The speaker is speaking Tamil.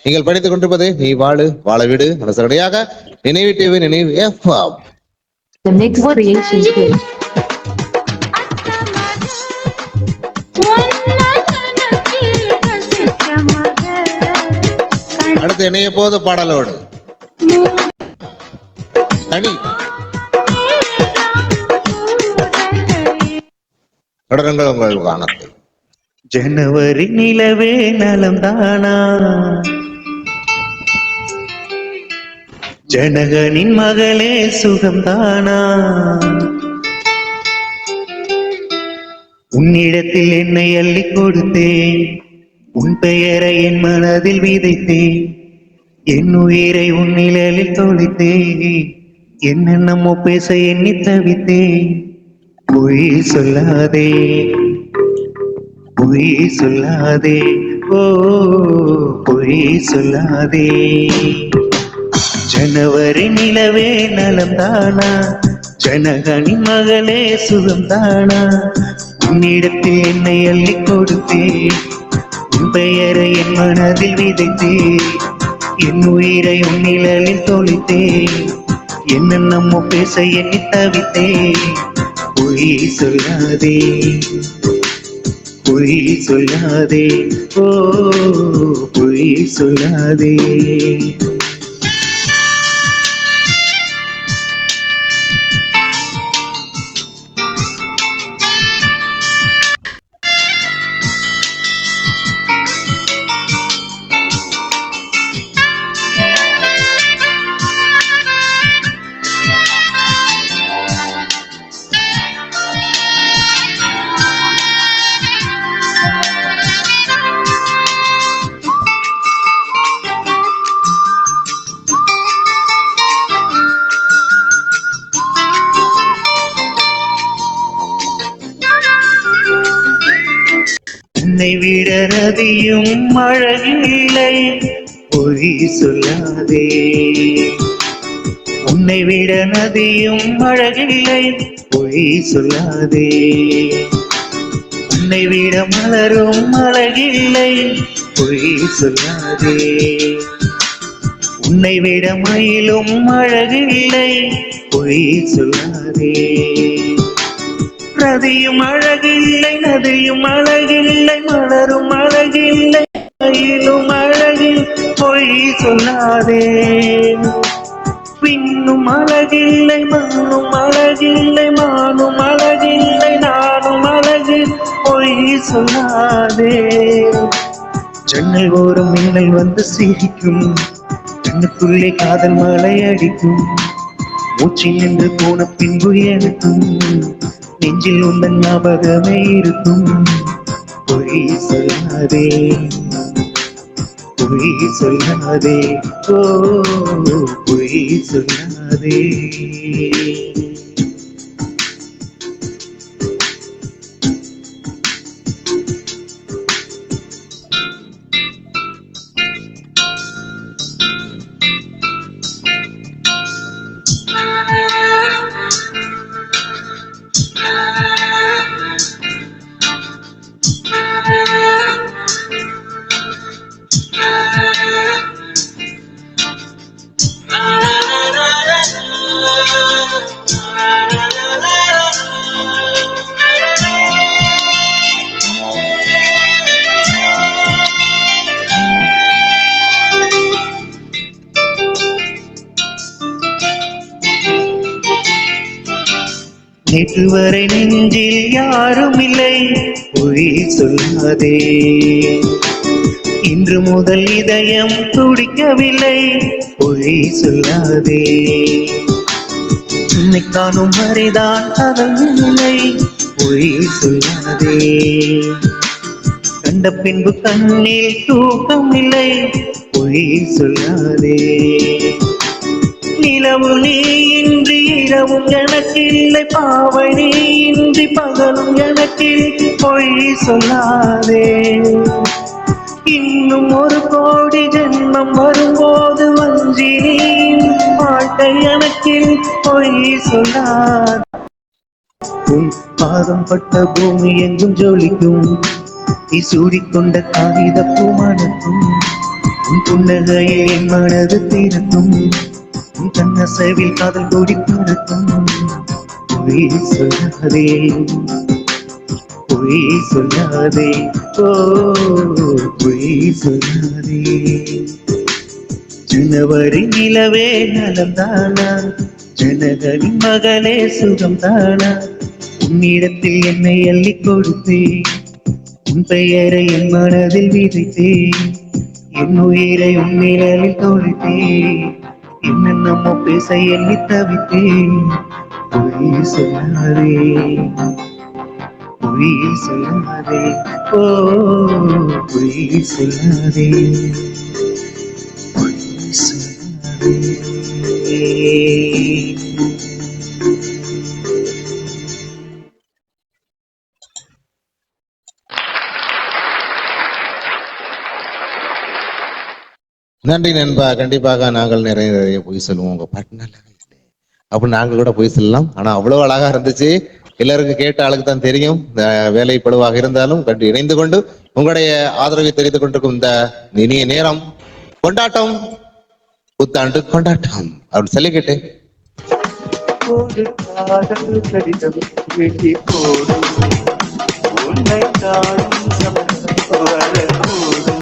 நீங்கள் படித்துக் கொண்டிருப்பது நீ வாழு வாழ வீடு அரசடையாக நினைவு டிவி நினைவு FM. The next creation is அடுத்து இணைய போது பாடலோடு தனி தொடருங்கள் உங்கள் வானத்தை. ஜனவரி நிலவே நலம்தானா, ஜனகனின் மகளே சுகம்தானா, உன்னிடத்தில் என்னை அள்ளி கொடுத்தேன், உன் பெயரை என் மனதில் விதைத்தேன், என் உயிரை உன் நிழலில் தொலைத்தேன், என்னென்னமோ பேச எண்ணி தவித்தேன். பொய் சொல்லாதே பொய் சொல்லாதே ஓ பொய் சொல்லாதே. ஜனவரி நிலவே நலம்தானா, ஜனகனின் மகளே சுகம்தானா, உன்னிடத்தில் என்னை அள்ளி கொடுத்தேன், உன் பெயரை என் மனதில் விதைத்தேன், என் உயிரை உன் நிழலில் தொலைத்தேன், என்னென்னமோ பேச எண்ணி தவித்தேன். பொய் சொல்லாதே பொய் சொல்லாதே ஓ பொய் சொல்லாதே. உன்னை விட நதியும் அழகில்லை பொய் சொல்லாதே, உன்னை விட நதியும் அழகில்லை பொய் சொல்லாதே, உன்னை விட மலரும் அழகில்லை பொய் சொல்லாதே, உன்னை விட மயிலும் அழகில்லை பொய் சொல்லாதே, நதியும் அழகில்லை நதியும் அழகில்லை மலரும் அழகில்லை மயிலும் அழகில் பொய் சொல்லாதே, பின்னும் அழகில்லை மண்ணும் அழகில்லை மானும் அழகில்லை நானும் அழகில் பொய் சொல்லாதே. ஜன்னல் ஓரம் மின்னல் வந்து சிரிக்கும், கண்ணுக்குள்ளே காதல் மழை அடிக்கும், மூச்சு நின்று போன பின்பு எனக்கும் நெஞ்சில் உந்தன் ஞாபகமே இருக்கும். பொய் சொல்லாதே பொய் சொல்லாதே ஓ பொய் சொல்லாதே. நேற்று வரை நெஞ்சில் யாரும் இல்லை பொய் சொல்லாதே, இன்று முதல் இதயம் துடிக்கவில்லை பொய் சொல்லாதே, உன்னை காணும் வரைதான் காதல் இல்லை பொய் சொல்லாதே, கண்ட பின்பு கண்ணில் தூக்கம் இல்லை பொய் சொல்லாதே, நிலவு நீ இன்றி இரவும் எனக்கில்லை பாவை நீ இன்றி பகலும் எனக்கில் பொய் சொல்லாதே, இன்னும் ஒரு கோடி ஜென்மம் வரும்போது வஞ்சி நீ வாழ்க்கை எனக்கில் பொய் சொல்லாதே. உன் பாதம் பட்ட பூமி எங்கும் ஜொலிக்கும், நீ சூடிக்கொண்ட காகித பூமணக்கும், உன் புன்னகையை என் மனது தீர்க்கும், உன் கண்ணசைவில் காதல் கூடி பறக்கும். பொய் சொல்லாதே, பொய் சொல்லாதே, ஓ பொய் சொல்லாதே. ஜனவரி நிலவே நலம்தானா, ஜனகரின் மகளே சுகம்தானா. உன்னிடத்தில் என்னை அள்ளி கொடுத்தேன், உன் பெயரை என் மனதில் விதைத்தேன், என் உயிரை உன் நிழலில் தொலைத்தேன். என்னென்னமோ பேச எண்ணி தவித்தேன். பொய் சொல்லாதே, பொய் சொல்லாதே, ஓ பொய் சொல்லாதே, பொய் சொல்லாதே. நன்றி நண்பா. கண்டிப்பாக நாங்கள் நிறைய நிறைய பொய் சொல்லுவோம். உங்க பாட்டு நல்லாவே இல்லை அப்ப நாங்கள் கூட பொய் சொல்லலாம். ஆனா அவ்வளவு அழகா இருந்துச்சு. எல்லாருக்கும் கேட்ட ஆளுக்கு தான் தெரியும். இந்த வேலை பழுவாக இருந்தாலும் கண்டு இணைந்து கொண்டு உங்களுடைய ஆதரவை தெரிந்து கொண்டிருக்கும் இந்த இனிய நேரம் கொண்டாட்டம், புத்தாண்டு கொண்டாட்டம் அப்படின்னு சொல்லிக்கிட்டு ஒரு காதல் கடிதம் எழுதி போடும், உன்னை நாடும் சமயம் வரக்கூடும்.